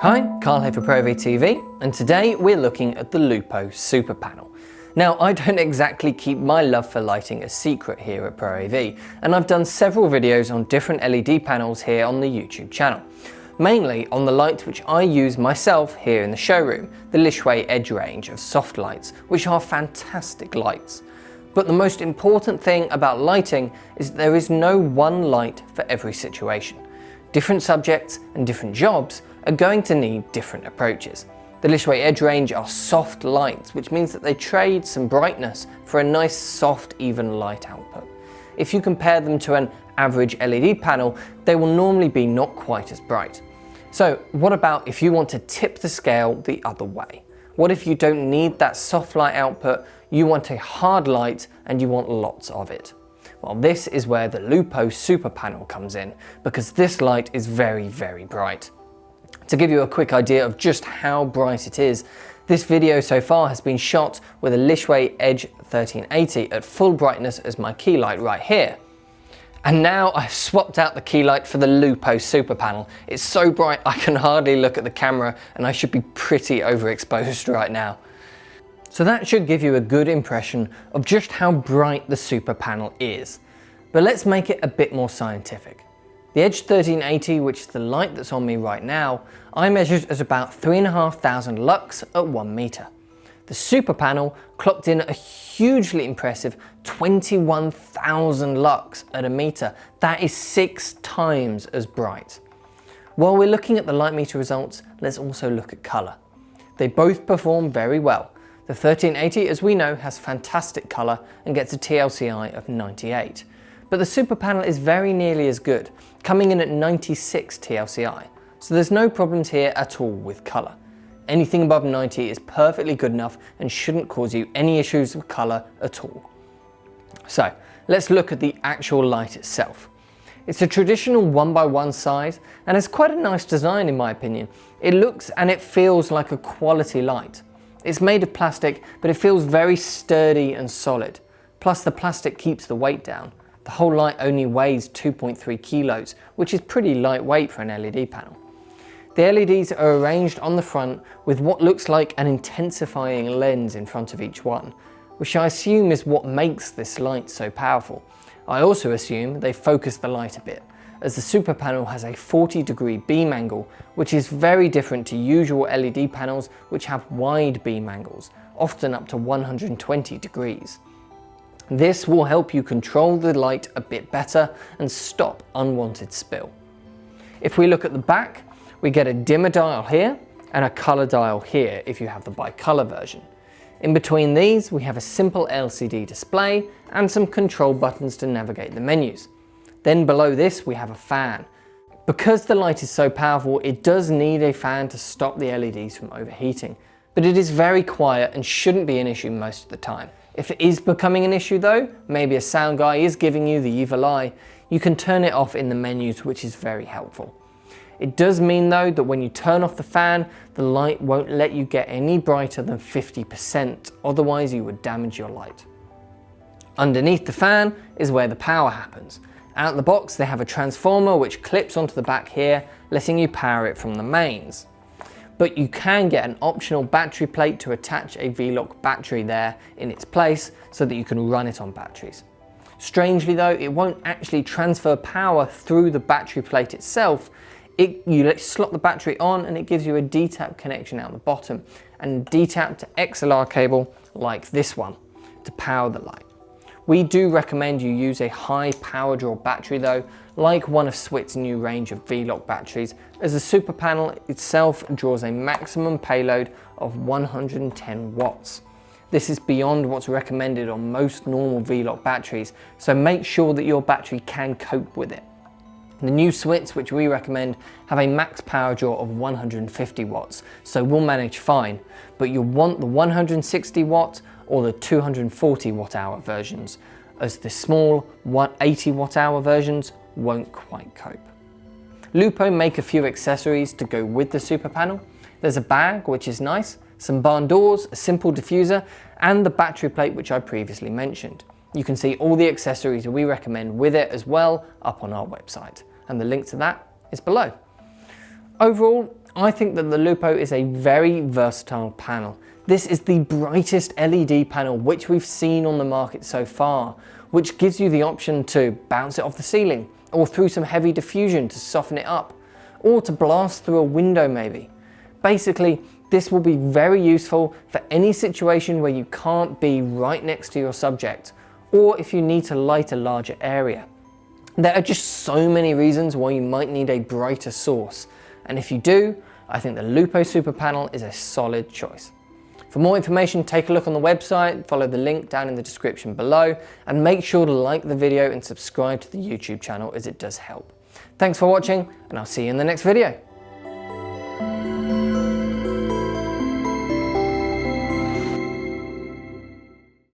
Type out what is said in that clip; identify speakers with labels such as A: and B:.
A: Hi, Carl here for ProAV TV, and today we're looking at the Lupo Superpanel. Now, I don't exactly keep my love for lighting a secret here at ProAV, and I've done several videos on different LED panels here on the YouTube channel. Mainly on the lights which I use myself here in the showroom, the Lishuai Edge range of soft lights, which are fantastic lights. But the most important thing about lighting is that there is no one light for every situation. Different subjects and different jobs are going to need different approaches. The Lishuai Edge range are soft lights, which means that they trade some brightness for a nice soft even light output. If you compare them to an average LED panel, they will normally be not quite as bright. So what about if you want to tip the scale the other way? What if you don't need that soft light output, you want a hard light and you want lots of it? Well, this is where the Lupo Superpanel comes in, because this light is very, very bright. To give you a quick idea of just how bright it is, this video so far has been shot with a Lishuai Edge 1380 at full brightness as my key light right here. And now I've swapped out the key light for the Lupo Superpanel. It's so bright I can hardly look at the camera and I should be pretty overexposed right now. So that should give you a good impression of just how bright the Superpanel is. But let's make it a bit more scientific. The Edge 1380, which is the light that's on me right now, I measured at about 3,500 lux at 1 meter. The Superpanel clocked in a hugely impressive 21,000 lux at 1 meter. That is 6 times as bright. While we're looking at the light meter results, let's also look at colour. They both perform very well. The 1380, as we know, has fantastic colour and gets a TLCI of 98. But the Superpanel is very nearly as good, coming in at 96 TLCI. So there's no problems here at all with colour. Anything above 90 is perfectly good enough and shouldn't cause you any issues with colour at all. So let's look at the actual light itself. It's a traditional 1x1 size and has quite a nice design in my opinion. It looks and it feels like a quality light. It's made of plastic, but it feels very sturdy and solid. Plus the plastic keeps the weight down. The whole light only weighs 2.3 kilos, which is pretty lightweight for an LED panel. The LEDs are arranged on the front with what looks like an intensifying lens in front of each one, which I assume is what makes this light so powerful. I also assume they focus the light a bit, as the Superpanel has a 40-degree beam angle, which is very different to usual LED panels which have wide beam angles, often up to 120 degrees. This will help you control the light a bit better and stop unwanted spill. If we look at the back, we get a dimmer dial here and a colour dial here if you have the bi-colour version. In between these, we have a simple LCD display and some control buttons to navigate the menus. Then below this, we have a fan. Because the light is so powerful, it does need a fan to stop the LEDs from overheating, but it is very quiet and shouldn't be an issue most of the time. If it is becoming an issue though, maybe a sound guy is giving you the evil eye, you can turn it off in the menus, which is very helpful. It does mean though that when you turn off the fan, the light won't let you get any brighter than 50%, otherwise you would damage your light. Underneath the fan is where the power happens. Out the box they have a transformer which clips onto the back here, letting you power it from the mains. But you can get an optional battery plate to attach a V-Lock battery there in its place so that you can run it on batteries. Strangely though, it won't actually transfer power through the battery plate itself. You slot the battery on and it gives you a D-tap connection out the bottom and D-tap to XLR cable like this one to power the light. We do recommend you use a high power draw battery though, like one of Swit's new range of V-Lock batteries, as the Superpanel itself draws a maximum payload of 110 watts. This is beyond what's recommended on most normal V-Lock batteries, so make sure that your battery can cope with it. The new Swits, which we recommend, have a max power draw of 150 watts, so we'll manage fine, but you'll want the 160 watt or the 240 watt hour versions, as the small 180 watt hour versions won't quite cope. Lupo make a few accessories to go with the Superpanel. There's a bag, which is nice, some barn doors, a simple diffuser, and the battery plate which I previously mentioned. You can see all the accessories we recommend with it as well up on our website, and the link to that is below. Overall, I think that the Lupo is a very versatile panel. This is the brightest LED panel which we've seen on the market so far, which gives you the option to bounce it off the ceiling, or through some heavy diffusion to soften it up, or to blast through a window maybe. Basically, this will be very useful for any situation where you can't be right next to your subject, or if you need to light a larger area. There are just so many reasons why you might need a brighter source, and if you do, I think the Lupo Superpanel is a solid choice. For more information, take a look on the website, follow the link down in the description below, and make sure to like the video and subscribe to the YouTube channel as it does help. Thanks for watching, and I'll see you in the next video.